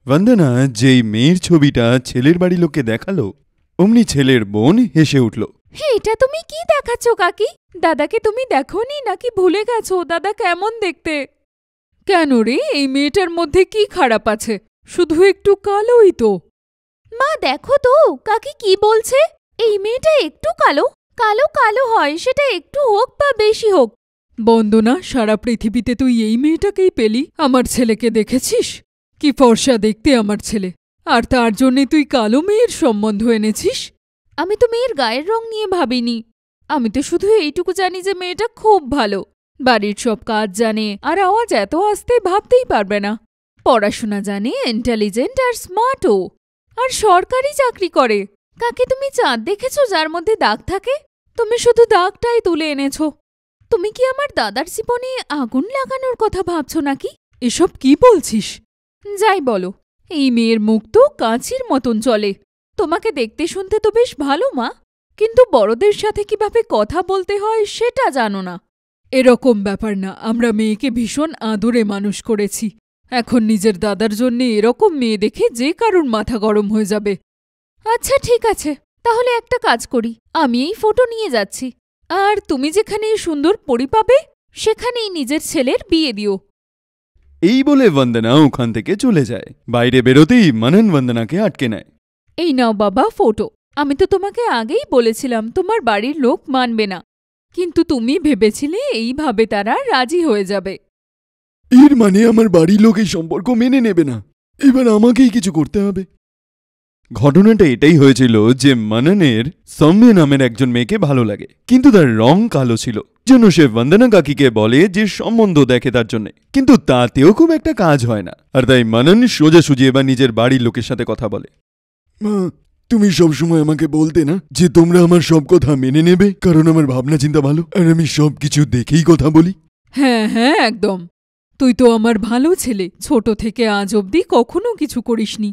वंदना যেই মেয়ের ছবিটা ছেলের বাড়ি লোককে দেখালো অমনি ছেলের বোন হেসে উঠল। এটা তুমি কি দেখাচ্ছ কাকি? দাদাকে তুমি দেখোনি নাকি ভুলে গেছো দাদা কেমন দেখতে? কেন রে, এই মেয়েটার মধ্যে কি খারাপ আছে? শুধু একটু কালোই তো। মা দেখো তো কাকি কি বলছে। এই মেয়েটা একটু কালো কালো কালো হয়, সেটা একটু হোক বা বেশি হোক। বন্দনা, সারা পৃথিবীতে তুই এই মেয়েটাকেই পেলি? আমার ছেলেকে দেখেছিস? কি ফর্সা দেখতে আমার ছেলে, আর তার জন্যে তুই কালো মেয়ের সম্বন্ধ এনেছিস? আমি তো মেয়ের গায়ের রং নিয়ে ভাবিনি। আমি তো শুধু এইটুকু জানি যে মেয়েটা খুব ভালো, বাড়ির সব কাজ জানে, আর আওয়াজ এত আসতে ভাবতেই পারবে না। পড়াশোনা জানে, ইন্টেলিজেন্ট আর স্মার্টও, আর সরকারি চাকরি করে। কাকে তুমি চাঁদ দেখেছো যার মধ্যে দাগ থাকে? তুমি শুধু দাগটাই তুলে এনেছো। তুমি কি আমার দাদার জীবনে আগুন লাগানোর কথা ভাবছো নাকি? এসব কি বলছিস? যাই বলো, এই মেয়ের মুখ তো কাঁচির মতন চলে। তোমাকে দেখতে শুনতে তো বেশ ভালো মা, কিন্তু বড়দের সাথে কিভাবে কথা বলতে হয় সেটা জানো না। এরকম ব্যাপার না, আমরা মেয়েকে ভীষণ আদরে মানুষ করেছি। এখন নিজের দাদার জন্যে এরকম মেয়ে দেখে যে কারুর মাথা গরম হয়ে যাবে। আচ্ছা ঠিক আছে, তাহলে একটা কাজ করি, আমি এই ফটো নিয়ে যাচ্ছি, আর তুমি যেখানে সুন্দর পরি পাবে সেখানেই নিজের ছেলের বিয়ে দিও। এই বলে বন্দনা ওখান থেকে চলে যায়। বাইরে বেরোতেই মনন বন্দনাকে আটকে নেয়। এই নাও বাবা ফটো। আমি তো তোমাকে আগেই বলেছিলাম তোমার বাড়ির লোক মানবে না, কিন্তু তুমি ভেবেছিলে এইভাবে তারা রাজি হয়ে যাবে। এর মানে আমার বাড়ির লোক এই সম্পর্ক মেনে নেবে না, এবার আমাকেই কিছু করতে হবে। ঘটনাটা এটাই হয়েছিল যে মননের সৌম্য নামের একজন মেয়েকে ভালো লাগে, কিন্তু তার রং কালো ছিল, জন্য সে বন্দনা কাকিকে বলে যে সম্বন্ধ দেখে তার জন্য, কিন্তু তাতেও খুব একটা কাজ হয় না। আর তাই মনন সোজাসুজি এবার নিজের বাড়ির লোকের সাথে কথা বলে। মা, তুমি সবসময় আমাকে বলতে না যে তোমরা আমার সব কথা মেনে নেবে, কারণ আমার ভাবনা চিন্তা ভালো আর আমি সবকিছু দেখেই কথা বলি। হ্যাঁ হ্যাঁ একদম, তুই তো আমার ভালো ছেলে। ছোট থেকে আজ অবধি কখনো কিছু করিসনি,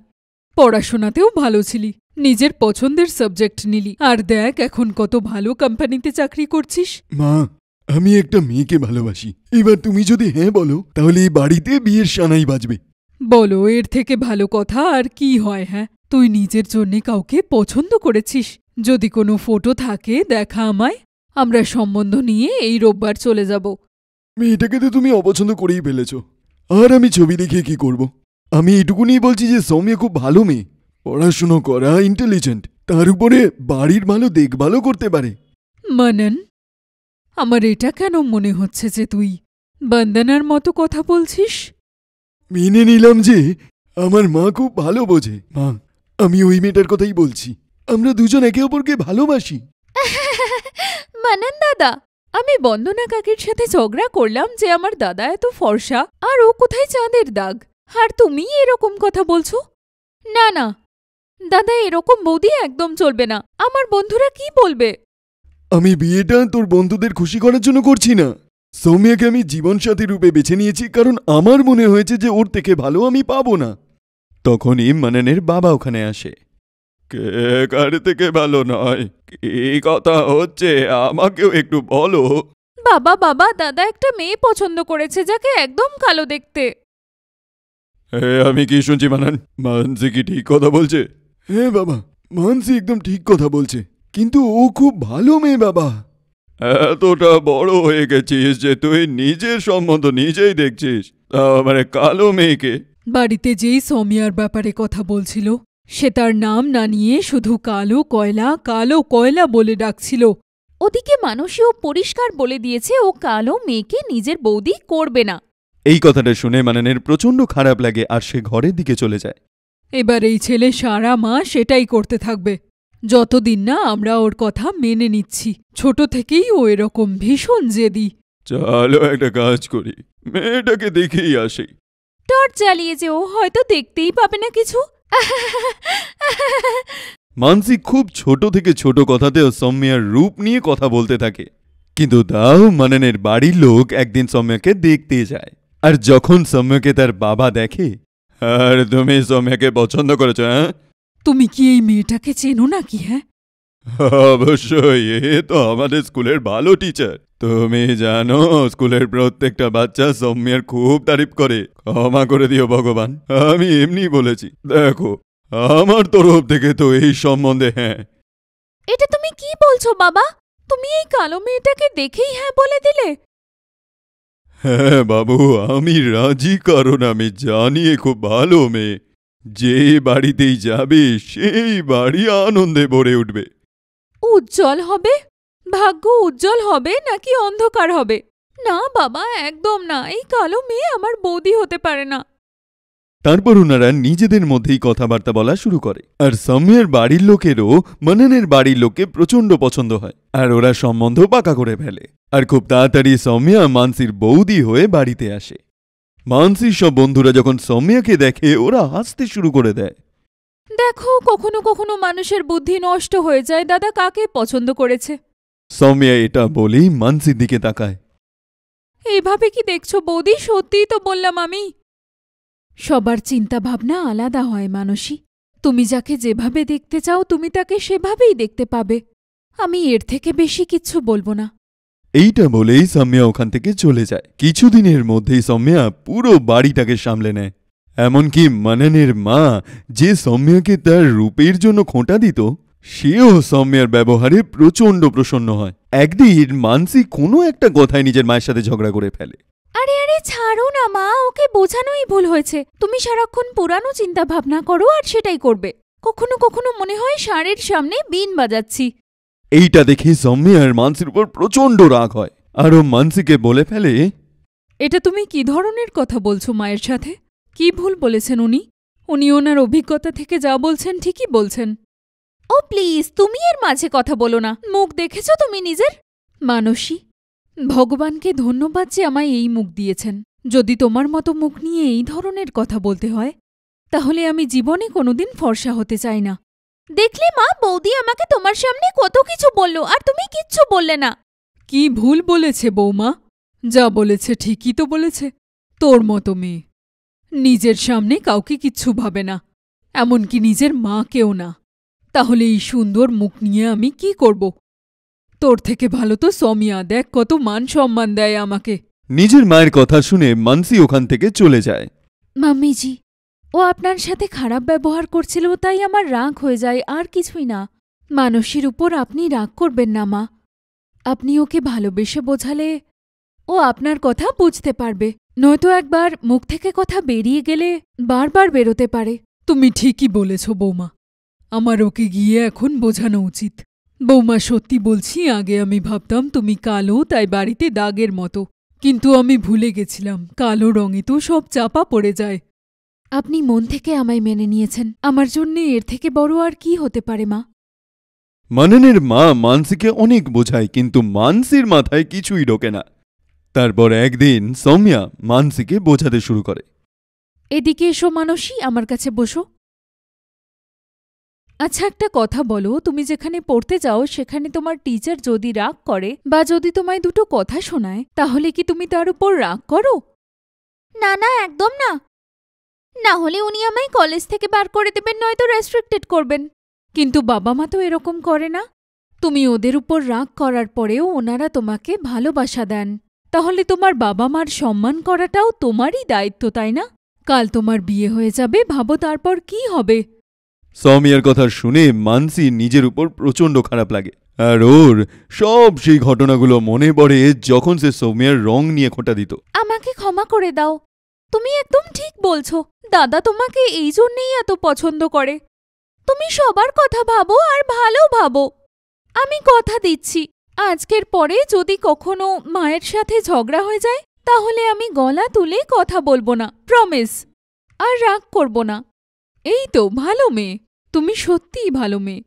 পড়াশোনাতেও ভালো ছিলি, নিজের পছন্দের সাবজেক্ট নিলি, আর দেখ এখন কত ভালো কোম্পানিতে চাকরি করছিস। মা, আমি একটা মেয়েকে ভালোবাসি, এবার তুমি যদি হ্যাঁ বলো তাহলে এই বাড়িতে বিয়ের সানাই বাজবে। বলো, এর থেকে ভালো কথা আর কি হয়? হ্যাঁ, তুই নিজের জন্যে কাউকে পছন্দ করেছিস? যদি কোনো ফটো থাকে দেখা আমায়, আমরা সম্বন্ধ নিয়ে এই রোববার চলে যাব। মেয়েটাকে তো তুমি অপছন্দ করেই ফেলেছ, আর আমি ছবি দেখে কি করব? আমি এটুকুনি বলছি যে সৌম্য খুব ভালো মেয়ে, পড়াশুনো করা, ইন্টেলিজেন্ট, তার উপরে বাড়ির ভালো দেখভালও করতে পারে। মনন, আমার এটা কেন মনে হচ্ছে যে তুই বন্দনার মতো কথা বলছিস? মেনে নিলাম যে আমার মা খুব ভালো বোঝে। মা, আমি ওই মেয়েটার কথাই বলছি, আমরা দুজন একে অপরকে ভালোবাসি। মনন দাদা, আমি বন্দনা কাকির সাথে ঝগড়া করলাম যে আমার দাদা এত ফর্সা আর ও কোথায় চাঁদের দাগ, আর তুমি এরকম কথা বলছো? না না দাদা, এরকম বৌদি একদম চলবে না। আমার বন্ধুরা কি বলবে? আমি বিয়েটা তোর বন্ধুদের খুশি করার জন্য করছি না। সৌম্যকে আমি জীবনসাথী রূপে বেছে নিয়েছি কারণ আমার মনে হয়েছে যে ওর থেকে ভালো আমি পাবো না। তখনই মননের বাবা ওখানে আসে। কে কার থেকে ভালো নয়, কি কথা হচ্ছে আমাকেও একটু বলো। বাবা বাবা, দাদা একটা মেয়ে পছন্দ করেছে যাকে একদম কালো দেখতে। আমি কি শুনছি মনন? মানসি কি ঠিক কথা বলছে? হ্যাঁ বাবা, মানসি একদম ঠিক কথা বলছে, কিন্তু ও খুব ভালো মেয়ে বাবা। এতটা বড় হয়ে গেছিস যে তুই নিজের সম্বন্ধ নিজেই দেখছিস, মানে কালো মেয়েকে? বাড়িতে যেই সৌমিয়ার ব্যাপারে কথা বলছিল সে তার নাম না নিয়ে শুধু কালো কয়লা বলে ডাকছিল। ওদিকে মানুষও পরিষ্কার বলে দিয়েছে ও কালো মেয়েকে নিজের বৌদি করবে না। এই কথাটা শুনে মননের প্রচণ্ড খারাপ লাগে আর সে ঘরের দিকে চলে যায়। এবার এই ছেলে সারা মাস সেটাই করতে থাকবে, যতদিন না আমরা ওর কথা মেনে নিচ্ছি। ছোট থেকেই ও এরকম ভীষণ জেদি। চলো একটা কাজ করি, মেয়েটাকে দেখেই আসি। টর্চ জ্বালিয়ে যে ও হয়তো দেখতেই পাবে না কিছু। মানসি খুব ছোট থেকে ছোট কথাতেও সৌম্যার রূপ নিয়ে কথা বলতে থাকে, কিন্তু তাও মননের বাড়ির লোক একদিন সৌম্যকে দেখতে যায়। আর যখন সৌম্যকে তার বাবা দেখে, আর তুমি সৌম্যকে পছন্দ করেছো? হ্যাঁ, তুমি কি এই মেয়েটাকে চেনো নাকি? হ্যাঁ অবশ্যই, এ তো আমাদের স্কুলের ভালো টিচার, তুমি জানো স্কুলের প্রত্যেকটা বাচ্চা সৌম্যার খুব তারিফ করে। ক্ষমা করে দিও ভগবান, আমি এমনি বলেছি। দেখো, আমার তরফ থেকে তো এই সম্বন্ধে হ্যাঁ। এটা তুমি কি বলছো বাবা? তুমি এই কালো মেয়েটাকে দেখেই হ্যাঁ বলে দিলে? হ্যাঁ বাবু, আমি রাজি, কারণ আমি জানি এ খুব ভালো মেয়ে। যে বাড়িতেই যাবে সেই বাড়ি আনন্দে ভরে উঠবে। উজ্জ্বল হবে? ভাগ্য উজ্জ্বল হবে নাকি অন্ধকার হবে? না বাবা, একদম না। এই কালো মেয়ে আমার বৌদি হতে পারে না। তারপর ওনারা নিজেদের মধ্যেই কথাবার্তা বলা শুরু করে। আর সৌম্যের বাড়ির লোকেরও মননের বাড়ির লোককে প্রচণ্ড পছন্দ হয়, আর ওরা সম্বন্ধ পাকা করে ফেলে। আর খুব তাড়াতাড়ি সৌম্যা মানসির বৌদি হয়ে বাড়িতে আসে। মানসির সব বন্ধুরা যখন সৌম্যাকে দেখে ওরা হাসতে শুরু করে দেয়। দেখো, কখনো কখনো মানুষের বুদ্ধি নষ্ট হয়ে যায়। দাদা কাকে পছন্দ করেছে? সৌম্যা এটা বলেই মানসির দিকে তাকায়। এইভাবে কি দেখছো বৌদি? সত্যিই তো বললাম আমি। সবার চিন্তা ভাবনা আলাদা হয় মানসী। তুমি যাকে যেভাবে দেখতে চাও তুমি তাকে সেভাবেই দেখতে পাবে। আমি এর থেকে বেশি কিচ্ছু বলবো না। এইটা বলেই সৌম্যা ওখান থেকে চলে যায়। কিছুদিনের মধ্যেই সৌম্যা পুরো বাড়িটাকে সামলে নেয়। এমনকি মননের মা, যে সৌম্যাকে তার রূপের জন্য খোঁটা দিত, সেও সৌম্যার ব্যবহারে প্রচণ্ড প্রসন্ন হয়। একদিন মানসি কোনো একটা কথায় নিজের মায়ের সাথে ঝগড়া করে ফেলে। আরে আরে ছাড়ো না মা, ওকে বোঝানোই ভুল হয়েছে। তুমি সারাক্ষণ পুরানো চিন্তা ভাবনা করো আর সেটাই করবে। কখনো কখনো মনে হয় ষাঁড়ের সামনে বীণ বাজাচ্ছি। এইটা দেখে সৌম্যার মানসির উপর প্রচণ্ড রাগ হয়, আর ও মানসিকে বলে ফেলে, এটা তুমি কি ধরনের কথা বলছো মায়ের সাথে? কি ভুল বলেছেন উনি? উনি ওনার অভিজ্ঞতা থেকে যা বলছেন ঠিকই বলছেন। ও প্লিজ, তুমি এর মাঝে কথা বলো না। মুখ দেখেছো তুমি নিজের? মানসী, ভগবানকে ধন্যবাদ যে আমায় এই মুখ দিয়েছেন। যদি তোমার মতো মুখ নিয়ে এই ধরনের কথা বলতে হয়, তাহলে আমি জীবনে কোনোদিন ফর্সা হতে চাই না। দেখলে মা, বৌদি আমাকে তোমার সামনে কত কিছু বলল আর তুমি কিচ্ছু বললে না। কি ভুল বলেছে বৌমা? যা বলেছে ঠিকই তো বলেছে। তোর মতো মেয়ে নিজের সামনে কাউকে কিচ্ছু ভাবে না, এমনকি নিজের মাকেও না। তাহলে এই সুন্দর মুখ নিয়ে আমি কি করব? তোর থেকে ভালো তো সৌম্যা, দেখ কত মান সম্মান দেয় আমাকে। নিজের মায়ের কথা শুনে মানসি ওখান থেকে চলে যায়। মাম্মিজি, ও আপনার সাথে খারাপ ব্যবহার করছিল তাই আমার রাগ হয়ে যায়, আর কিছুই না। মানসীর উপর আপনি রাগ করবেন না মা। আপনি ওকে ভালোবেসে বোঝালে ও আপনার কথা বুঝতে পারবে। নয়তো একবার মুখ থেকে কথা বেরিয়ে গেলে বারবার বেরোতে পারে। তুমি ঠিকই বলেছ বৌমা, আমার ওকে গিয়ে এখন বোঝানো উচিত। বৌমা সত্যি বলছি, আগে আমি ভাবতাম তুমি কালো তাই বাড়িতে দাগের মতো, কিন্তু আমি ভুলে গেছিলাম কালো রঙে তো সব চাপা পড়ে যায়। আপনি মন থেকে আমায় মেনে নিয়েছেন, আমার জন্যে এর থেকে বড় আর কি হতে পারে মা? মননের মা মানসিকে অনেক বোঝায়, কিন্তু মানসির মাথায় কিছুই ঢোকে না। তারপর একদিন সৌম্যা মানসিকে বোঝাতে শুরু করে। এদিকে এসো মানসী, আমার কাছে বসো। আচ্ছা একটা কথা বলো, তুমি যেখানে পড়তে যাও সেখানে তোমার টিচার যদি রাগ করে বা যদি তোমায় দুটো কথা শোনায়, তাহলে কি তুমি তার উপর রাগ করো? না না, একদম না। না হলে উনি আমায় কলেজ থেকে বার করে দেবেন, নয়তো রেস্ট্রিক্টেড করবেন। কিন্তু বাবা মা তো এরকম করে না। তুমি ওদের উপর রাগ করার পরেও ওনারা তোমাকে ভালোবাসা দেন, তাহলে তোমার বাবা মার সম্মান করাটাও তোমারই দায়িত্ব, তাই না? কাল তোমার বিয়ে হয়ে যাবে, ভাবো তারপর কি হবে। সৌম্যার কথা শুনে মানসি নিজের উপর প্রচণ্ড খারাপ লাগে, আর ওর সব সেই ঘটনাগুলো মনে পড়ে যখন সে সৌম্যার রং নিয়ে খোঁটা দিত। আমাকে ক্ষমা করে দাও। তুমি একদম ঠিক বলছো, দাদা তোমাকে এই জন্যেই এত পছন্দ করে। তুমি সবার কথা ভাবো আর ভালো ভাবো। আমি কথা দিচ্ছি, আজকের পরে যদি কখনো মায়ের সাথে ঝগড়া হয়ে যায়, তাহলে আমি গলা তুলে কথা বলবো না, প্রমিস। আর রাগ করব না। এই তো ভালো মেয়ে, তুমি সত্যিই ভালো মেয়ে।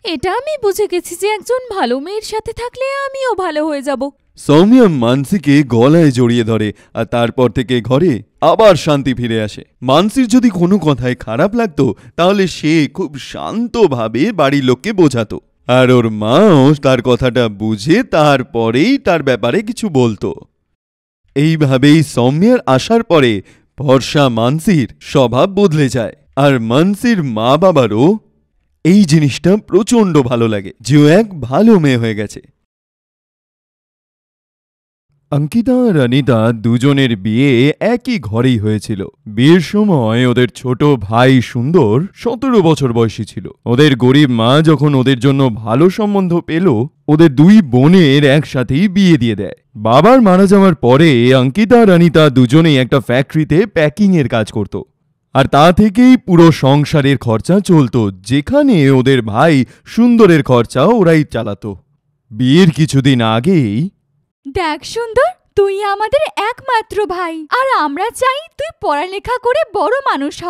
এটা আমি বুঝে গেছি যে একজন ভালো মেয়ের সাথে থাকলে আমিও ভালো হয়ে যাব। সৌম্যা মানসিকে গলায় জড়িয়ে ধরে, আর তারপর থেকে ঘরে আবার শান্তি ফিরে আসে। মানসির যদি কোনো কথায় খারাপ লাগতো তাহলে সে খুব শান্তভাবে বাড়ির লোককে বোঝাতো, আর ওর মাও তার কথাটা বুঝে তারপরেই তার ব্যাপারে কিছু বলতো। এইভাবেই সৌম্যার আসার পরে ভরসা মানসির স্বভাব বদলে যায়, আর মানসির মা বাবারও এই জিনিসটা প্রচণ্ড ভালো লাগে যে ও এক ভালো মেয়ে হয়ে গেছে। অঙ্কিতা আর অনিতা দুজনের বিয়ে একই ঘরেই হয়েছিল। বিয়ের সময় ওদের ছোট ভাই সুন্দর 17 বছর বয়সী ছিল। ওদের গরিব মা যখন ওদের জন্য ভালো সম্বন্ধ পেল, ওদের দুই বোনের একসাথেই বিয়ে দিয়ে দেয়। বাবার মারা যাওয়ার পরে অঙ্কিতা আর অনিতা দুজনেই একটা ফ্যাক্টরিতে প্যাকিং এর কাজ করত, আর তা থেকেই পুরো সংসারের খরচা চলত, যেখানে ওদের ভাই সুন্দরের খরচা ওরাই চালাতো। বিয়ের কিছুদিন আগেই দেখ সুন্দর, তুই আমাদের একমাত্র ভাই, আর আমরা চাই তুই পড়ালেখা করে বড় মানুষ হ।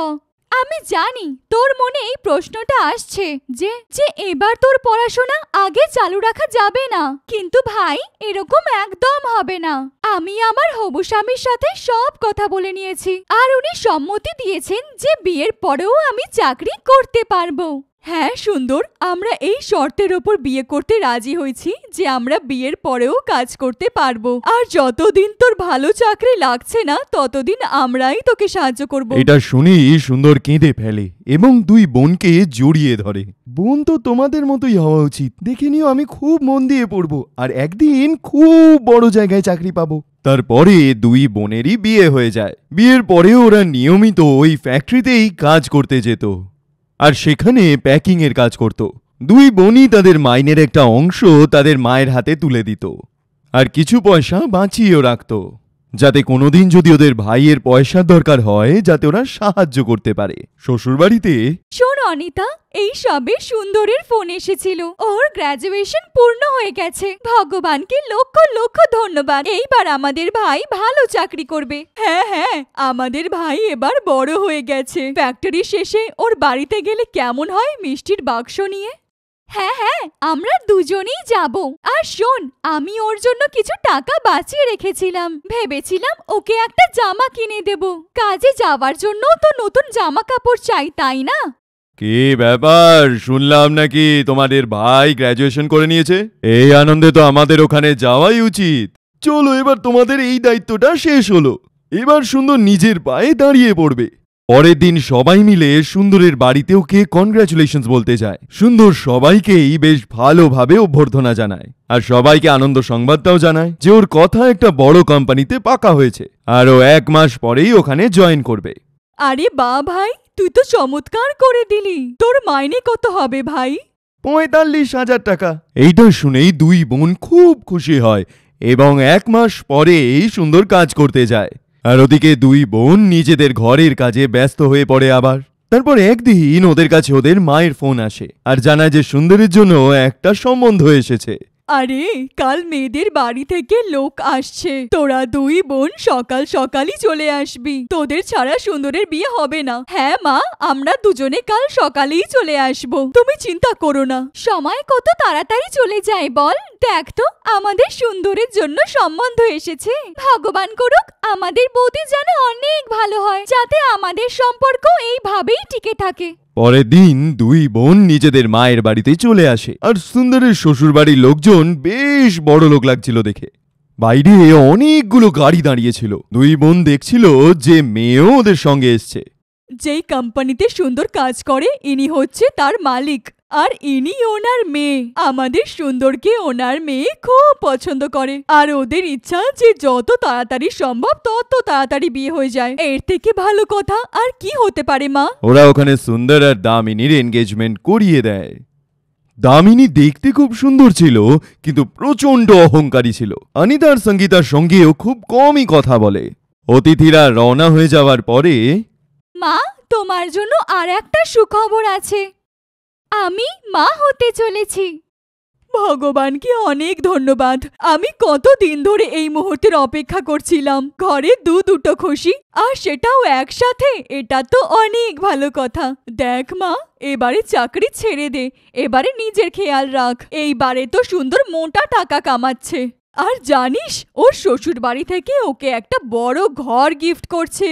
আমি জানি তোর মনে এই প্রশ্নটা আসছে যে যে এবার তোর পড়াশোনা আগে চালু রাখা যাবে না, কিন্তু ভাই এরকম একদম হবে না। আমি আমার হবু স্বামীর সাথে সব কথা বলে নিয়েছি, আর উনি সম্মতি দিয়েছেন যে বিয়ের পরেও আমি চাকরি করতে পারবো। হ্যাঁ সুন্দর, আমরা এই শর্তের ওপর বিয়ে করতে রাজি হয়েছি যে আমরা বিয়ের পরেও কাজ করতে পারবো, আর যতদিন তোর ভালো চাকরি লাগছে না ততদিন আমরাই তোকে সাহায্য করব। এটা শুনেই সুন্দর কেঁদে ফেলে এবং দুই বোনকে জড়িয়ে ধরে। বোন তো তোমাদের মতোই হওয়া উচিত, দেখে নিও আমি খুব মন দিয়ে পড়বো আর একদিন খুব বড় জায়গায় চাকরি পাবো। তারপরে দুই বোনেরই বিয়ে হয়ে যায়। বিয়ের পরেও ওরা নিয়মিত ওই ফ্যাক্টরিতেই কাজ করতে যেত আর সেখানে প্যাকিং এর কাজ করত। দুই বোনই তাদের মাইনের একটা অংশ তাদের মায়ের হাতে তুলে দিত আর কিছু পয়সা বাঁচিয়েও রাখত, যাতে কোনোদিন যদি ওদের ভাইয়ের পয়সার দরকার হয় যাতে ওরা সাহায্য করতে পারে। শ্বশুরবাড়িতে শোন অনিতা, এই সবে সুন্দরের ফোন এসেছিল, ওর গ্র্যাজুয়েশন পূর্ণ হয়ে গেছে। ভগবানকে লক্ষ লক্ষ ধন্যবাদ, এইবার আমাদের ভাই ভালো চাকরি করবে। হ্যাঁ হ্যাঁ, আমাদের ভাই এবার বড় হয়ে গেছে। ফ্যাক্টরি শেষে ওর বাড়িতে গেলে কেমন হয় মিষ্টির বাক্স নিয়ে? হ্যাঁ হ্যাঁ, আমরা দুজনেই যাব। আর শোন, আমি ওর জন্য কিছু টাকা বাঁচিয়ে রেখেছিলাম, ভেবেছিলাম ওকে একটা জামা কিনে দেব। কাজে যাওয়ার জন্য তো নতুন জামা কাপড় চাই, তাই না? কি ব্যাপার, শুনলাম নাকি তোমাদের ভাই গ্র্যাজুয়েশন করে নিয়েছে? এই আনন্দে তো আমাদের ওখানে যাওয়াই উচিত। চলো, এবার তোমাদের এই দায়িত্বটা শেষ হলো। এবার সুন্দর নিজের পায়ে দাঁড়িয়ে পড়বে। পরের দিন সবাই মিলে সুন্দরের বাড়িতে ওকে কনগ্র্যাচুলেশনস বলতে যায়। সুন্দর সবাইকেই বেশ ভালোভাবে অভ্যর্থনা জানায় আর সবাইকে আনন্দ সংবাদটাও জানায় যে ওর কথা একটা বড় কোম্পানিতে পাকা হয়েছে আর ও 1 মাস পরেই ওখানে জয়েন করবে। আরে বা ভাই, তুই তো চমৎকার করে দিলি। তোর মাইনে কত হবে ভাই? 45,000 টাকা। এইটা শুনেই দুই বোন খুব খুশি হয় এবং 1 মাস পরেই সুন্দর কাজ করতে যায়। আর ওদিকে দুই বোন নিজেদের ঘরের কাজে ব্যস্ত হয়ে পড়ে আবার। তারপর একদিন ওদের কাছে ওদের মায়ের ফোন আসে আর জানায় যে সুন্দরের জন্য একটা সম্বন্ধ এসেছে। আরে কাল মেয়েদের বাড়ি থেকে লোক আসছে, তোরা দুই বোন সকাল সকালই চলে আসবি, তোদের ছাড়া সুন্দরের বিয়ে হবে না। হ্যাঁ মা, আমরা দুজনে কাল সকালেই চলে আসব, তুমি চিন্তা করো না। সময় কত তাড়াতাড়ি চলে যায় বল। দেখ তো, আমাদের সুন্দরের জন্য সম্বন্ধ এসেছে। ভগবান করুক আমাদের বৌদি যেন অনেক ভালো হয়, যাতে আমাদের সম্পর্ক এইভাবেই টিকে থাকে। পরের দিন দুই বোন নিজেদের মায়ের বাড়িতে চলে আসে আর সুন্দরের শ্বশুরবাড়ির লোকজন বেশ বড় লোক লাগছিল দেখে। বাইরে অনেকগুলো গাড়ি দাঁড়িয়েছিল। দুই বোন দেখছিল যে মেয়েও ওদের সঙ্গে এসছে। যেই কোম্পানিতে সুন্দর কাজ করে ইনি হচ্ছে তার মালিক, আর ইনি ওনার মেয়ে। আমাদের সুন্দরকে ওনার মেয়ে খুব পছন্দ করে, আর ওদের ইচ্ছা যে যত তাড়াতাড়ি সম্ভব তত তাড়াতাড়ি বিয়ে হয়ে যায়। এর থেকে ভালো কথা আর কি হতে পারে মা? ওরা ওখানে সুন্দর আর দামিনীর এনগেজমেন্ট করিয়ে দেয়। দামিনী দেখতে খুব সুন্দর ছিল, কিন্তু প্রচন্ড অহংকারী ছিল। অনিতা আর সঙ্গীতার সঙ্গেও খুব কমই কথা বলে। অতিথিরা রওনা হয়ে যাওয়ার পরে মা, তোমার জন্য আর একটা সুখবর আছে, আমি মা হতে চলেছি। ভগবানকে অনেক ধন্যবাদ। আমি কতদিন ধরে এই মুহূর্তের অপেক্ষা করছিলাম। ঘরে দুটো খুশি, আর সেটাও একসাথে, এটা তো অনেক ভালো কথা। দেখ মা, এবারে চাকরি ছেড়ে দে, এবারে নিজের খেয়াল রাখ। এইবারে তো সুন্দর মোটা টাকা কামাচ্ছে, আর জানিস ওর শ্বশুর বাড়ি থেকে ওকে একটা বড় ঘর গিফট করছে।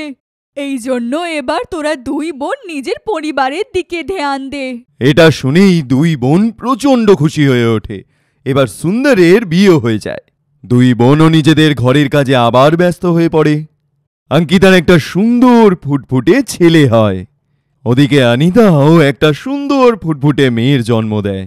এই জন্য এবার তোরা দুই বোন নিজের পরিবারের দিকে ধ্যান দে। এটা শুনেই দুই বোন প্রচন্ড খুশি হয়ে ওঠে। এবার সুন্দরের বিয়ে হয়ে যায়। দুই বোনও নিজেদের ঘরের কাজে আবার ব্যস্ত হয়ে পড়ে। অঙ্কিতার একটা সুন্দর ফুটফুটে ছেলে হয়। ওদিকে অনিতাও একটা সুন্দর ফুটফুটে মেয়ের জন্ম দেয়।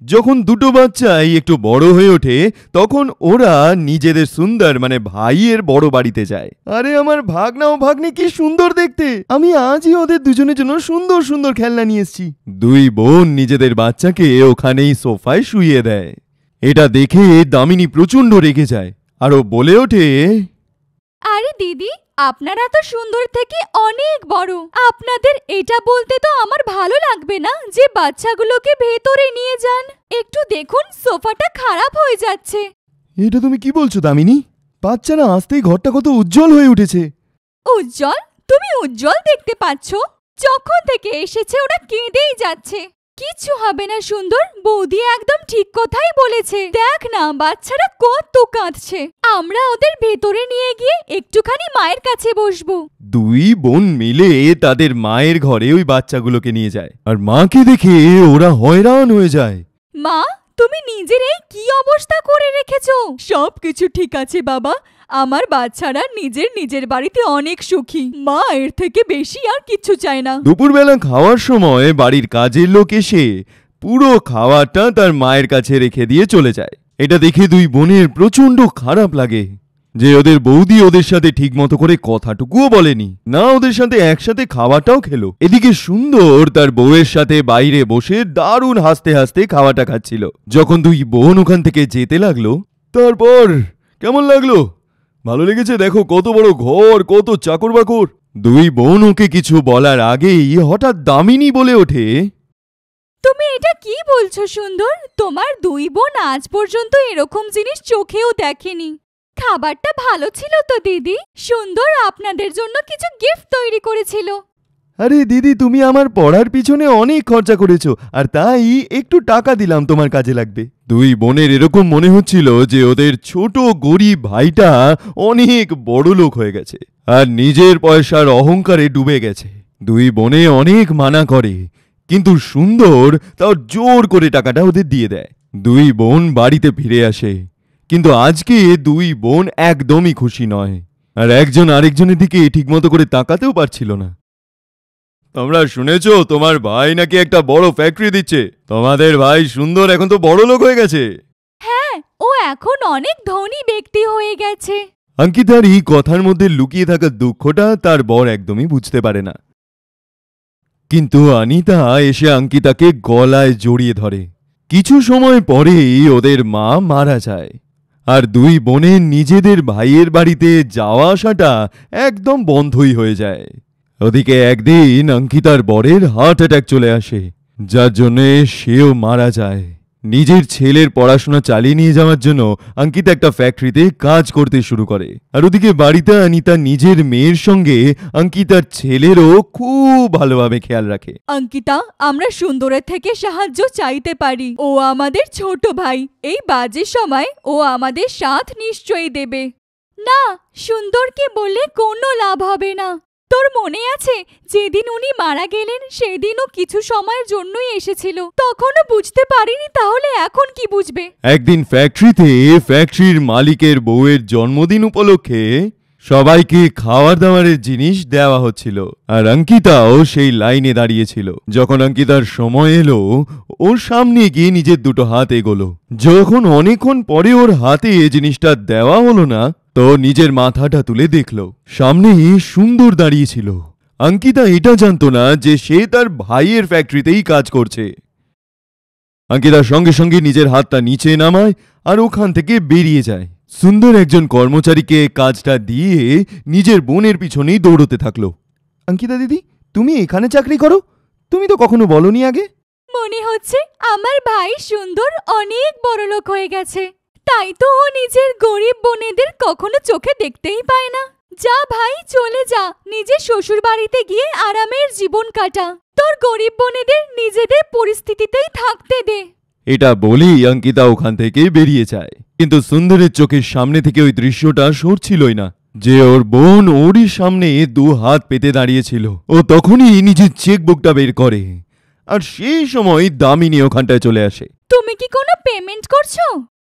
যখন দুটো বাচ্চাই একটু বড় হয়ে ওঠে তখন ওরা নিজেদের সুন্দর মানে ভাইয়ের বড় বাড়িতে যায়। আরে আমার ভাগনা ও ভাগ্নে কি সুন্দর দেখতে, আমি আজই ওদের দুজনের জন্য সুন্দর সুন্দর খেলনা নিয়ে এসেছি। দুই বোন নিজেদের বাচ্চাকে ওখানেই সোফায় শুইয়ে দেয়। এটা দেখে দামিনী প্রচন্ড রেগে যায় আর ও বলে ওঠে, আরে দিদি, আপনারা তো সুন্দর থেকে অনেক বড়, আপনাদের এটা বলতে তো আমার ভালো লাগবে না যে বাচ্চাগুলোকে ভেতরে নিয়ে যান। একটু দেখুন সোফাটা খারাপ হয়ে যাচ্ছে। এটা তুমি কি বলছো দামিনী? বাচ্চারা আসতেই ঘরটা কত উজ্জ্বল হয়ে উঠেছে। উজ্জ্বল? তুমি উজ্জ্বল দেখতে পাচ্ছ? যখন থেকে এসেছে ওরা কেঁদেই যাচ্ছে। কিচ্ছু হবে না সুন্দর, বৌদি একদম ঠিক কথাই বলেছে। দেখ না বাচ্চারা কত কাঁদছে, আমরা ওদের ভেতরে নিয়ে গিয়ে একটুখানি মায়ের কাছে বসবো। দুই বোন মিলে তাদের মায়ের ঘরে ওই বাচ্চাগুলোকে নিয়ে যায় আর মাকে দেখে ওরা হয়রান হয়ে যায়। মা, তুমি নিজের এই কি অবস্থা করে রেখেছো? সবকিছু ঠিক আছে বাবা, আমার বাচ্চারা নিজের বাড়িতে অনেক সুখী। মা এর থেকে বেশি আর কিছু চায় না। দুপুরবেলা খাওয়ার সময় বাড়ির কাজের লোক এসে পুরো খাওয়াটা তার মায়ের কাছে রেখে দিয়ে চলে যায়। এটা দেখে দুই বোনের প্রচন্ড খারাপ লাগে যে ওদের বৌদি ওদের সাথে ঠিক মতো করে কথাটুকুও বলেনি, না ওদের সাথে একসাথে খাওয়াটাও খেলো। এদিকে সুন্দর তার বউয়ের সাথে বাইরে বসে দারুণ হাসতে হাসতে খাওয়াটা খাচ্ছিল। যখন দুই বোন ওখান থেকে যেতে লাগলো, তারপর কেমন লাগলো? ভালো লেগেছে? দেখো কত বড় ঘর, কত চাকর বাকর। দুই বোন ওকে কিছু বলার আগেই হঠাৎ দামিনী বলে ওঠে, তুমি এটা কি বলছো সুন্দর? তোমার দুই বোন আজ পর্যন্ত এরকম জিনিস চোখেও দেখেনি। খাবারটা ভালো ছিল তো দিদি? সুন্দর আপনাদের জন্য কিছু গিফট তৈরি করেছিল। আরে দিদি, তুমি আমার পড়ার পিছনে অনেক খরচা করেছো আর তাই একটু টাকা দিলাম, তোমার কাজে লাগবে। দুই বোনের এরকম মনে হচ্ছিল যে ওদের ছোট গরিব ভাইটা অনেক বড় লোক হয়ে গেছে আর নিজের পয়সার অহংকারে ডুবে গেছে। দুই বোনে অনেক মানা করে কিন্তু সুন্দর তাও জোর করে টাকাটা ওদের দিয়ে দেয়। দুই বোন বাড়িতে ফিরে আসে কিন্তু আজকে দুই বোন একদমই খুশি নয় আর একজন আরেকজনের দিকে ঠিকমতো করে তাকাতেও পারছিল না। তোমরা শুনেছো তোমার ভাই নাকি একটা বড় ফ্যাক্টরি দিচ্ছে? তোমাদের ভাই সুন্দর এখন তো বড় লোক হয়ে গেছে। হ্যাঁ, ও এখন অনেক ধনী ব্যক্তি হয়ে গেছে। অঙ্কিতার এই কথার মধ্যে লুকিয়ে থাকা দুঃখটা তার বর একদমই বুঝতে পারে না। কিন্তু অনিতা এসে অঙ্কিতাকে গলায় জড়িয়ে ধরে। কিছু সময় পরেই ওদের মা মারা যায় আর দুই বোনের নিজেদের ভাইয়ের বাড়িতে যাওয়া আসাটা একদম বন্ধই হয়ে যায়। ওদিকে একদিন অঙ্কিতার বরের হার্ট অ্যাটাক চলে আসে, যার জন্যে সেও মারা যায়। নিজের ছেলের পড়াশোনা চালিয়ে নিয়ে যাওয়ার জন্য অঙ্কিতা একটা ফ্যাক্টরিতে কাজ করতে শুরু করে আর ওদিকে বাড়িতে অনিতা নিজের মেয়ের সঙ্গে অঙ্কিতার ছেলেরও খুব ভালোভাবে খেয়াল রাখে। অঙ্কিতা, আমরা সুন্দরের থেকে সাহায্য চাইতে পারি। ও আমাদের ছোট ভাই, এই বাজে সময় ও আমাদের সাথ নিশ্চয়ই দেবে। না, সুন্দরকে বললে কোনো লাভ হবে না। তোর মনে আছে যেদিন উনি মারা গেলেন সেদিনও কিছু সময়ের জন্যই এসেছিল, তখনও বুঝতে পারিনি, তাহলে এখন কি বুঝবে? একদিন ফ্যাক্টরির মালিকের বউয়ের জন্মদিন উপলক্ষে সবাইকে খাওয়ার দাওয়ারের জিনিস দেওয়া হচ্ছিল আর অঙ্কিতাও সেই লাইনে দাঁড়িয়েছিল। যখন অঙ্কিতার সময় এলো, ওর সামনে গিয়ে নিজের দুটো হাত এগোলো। যখন অনেকক্ষণ পরে ওর হাতে এই জিনিসটা দেওয়া হলো না, তো নিজের মাথাটা তুলে দেখল সামনে সুন্দর দাঁড়িয়েছিল। অঙ্কিতা এটা জানতো না যে সে তার ভাইয়ের ফ্যাক্টরিতেই কাজ করছে। অঙ্কিতার সঙ্গে সঙ্গে নিজের হাতটা নিচে নামায় আর ওখান থেকে বেরিয়ে যায়। সুন্দর একজন কর্মচারীকে কাজটা দিয়ে নিজের বোনের পিছনেই দৌড়তে থাকলো। অঙ্কিতা দিদি, তুমি এখানে চাকরি করো? তুমি তো কখনো বলনি আগে। মনে হচ্ছে আমার ভাই সুন্দর অনেক বড় লোক হয়ে গেছে, তাই তো ও নিজের গরিব বোনেদের কখনো চোখে দেখতেই পায় না। যা ভাই, চলে যা, নিজের শ্বশুর বাড়িতে গিয়ে আরামের জীবন কাটা। তোর গরিব বোনেদের নিজেদের পরিস্থিতিতেই থাকতে দে। এটা বলেই অঙ্কিতা ওখান থেকে বেরিয়ে যায়। কিন্তু সুন্দরের চোখের সামনে থেকে ওই দৃশ্যটা সরছিলই না যে ওর বোন ওরই সামনে দু হাত পেতে দাঁড়িয়েছিল। ও তখনই নিজের চেকবুকটা বের করে আর সেই সময় দামিনী ওখানটায় চলে আসে। তুমি কি কোনো পেমেন্ট করছো?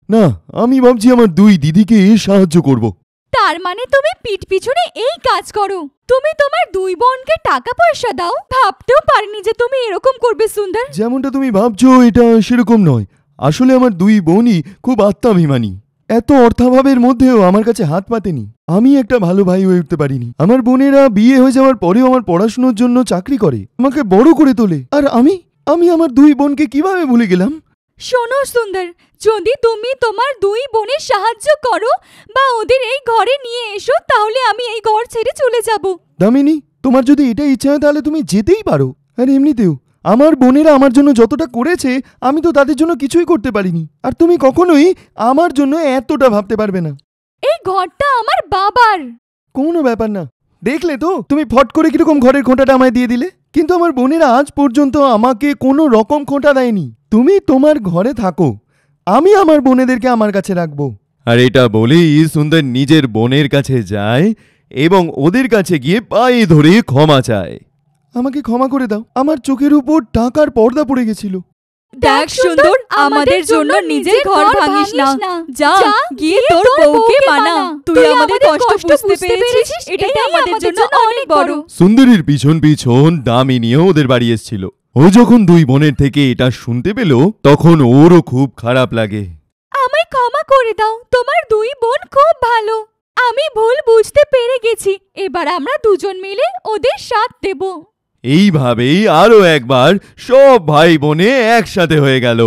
না, আমি ভাবছি আমার দুই দিদিকে সাহায্য করব। তার মানে তুমি পিঠ পিছনে এই কাজ করো? তুমি তোমার দুই বোনকে টাকা পয়সা দাও? ভাবতেও পারিনি যে তুমি এরকম করবে সুন্দর। যেমনটা তুমি ভাবছো এটা সেরকম নয়। আসলে আমার দুই বোনই খুব আত্মাভিমানী। এত অর্থাভাবের মধ্যেও আমার কাছে হাত পাতেনি। আমি একটা ভালো ভাই হয়ে উঠতে পারিনি। আমার বোনেরা বিয়ে হয়ে যাওয়ার পরেও আমার পড়াশোনার জন্য চাকরি করে, আমাকে বড় করে তোলে। আর আমি আমার দুই বোনকে কিভাবে ভুলে গেলাম? শোনো সুন্দর, যদি তুমি তোমার দুই বোনের সাহায্য করো বা ওদের এই ঘরে নিয়ে এসো, তাহলে আমি এই ঘর ছেড়ে চলে যাব। দামিনী, তোমার যদি এটাই ইচ্ছা হয় তাহলে তুমি যেতেই পারো। আর এমনিতেও আমার বোনেরা আমার জন্য যতটা করেছে আমি তো তাদের জন্য কিছুই করতে পারিনি। আর তুমি কখনোই আমার জন্য এতটা ভাবতে পারবে না। এই ঘরটা আমার বাবার। কোনো ব্যাপার না। দেখলে তো তুমি ফট করে কিরকম ঘরের খোঁটাটা আমায় দিয়ে দিলে। কিন্তু আমার বোনেরা আজ পর্যন্ত আমাকে কোনো রকম খোঁটা দেয়নি। তুমি তোমার ঘরে থাকো, আমি আমার বোনেদেরকে আমার কাছে রাখবো। আর এটা বলেই সুন্দর নিজের বোনের কাছে যায় এবং ওদের কাছে গিয়ে পায়ে ধরে ক্ষমা চায়। আমাকে ক্ষমা করে দাও, আমার চোখের উপর টাকার পর্দা পড়ে গেছিল। দেখ সুন্দর, আমাদের জন্য নিজের ঘর ভাঙিস না। যা গিয়ে তোর বউকে মানা। তুই আমাদের কষ্ট বুঝতে পেরেছিস, এটাই আমাদের জন্য অনেক বড়। সুন্দরীর পিছন পিছন দামিনীও ওদের বাড়ি এসেছিল। ও যখন দুই বোনের থেকে এটা শুনতে পেল তখন ওরও খুব খারাপ লাগে। আমায় ক্ষমা করে দাও, তোমার দুই বোন খুব ভালো। আমি ভুল বুঝতে পেরে গেছি। এবার আমরা দুজন মিলে ওদের সাথ দেব। এইভাবেই আরো একবার সব ভাই বোনে একসাথে হয়ে গেল।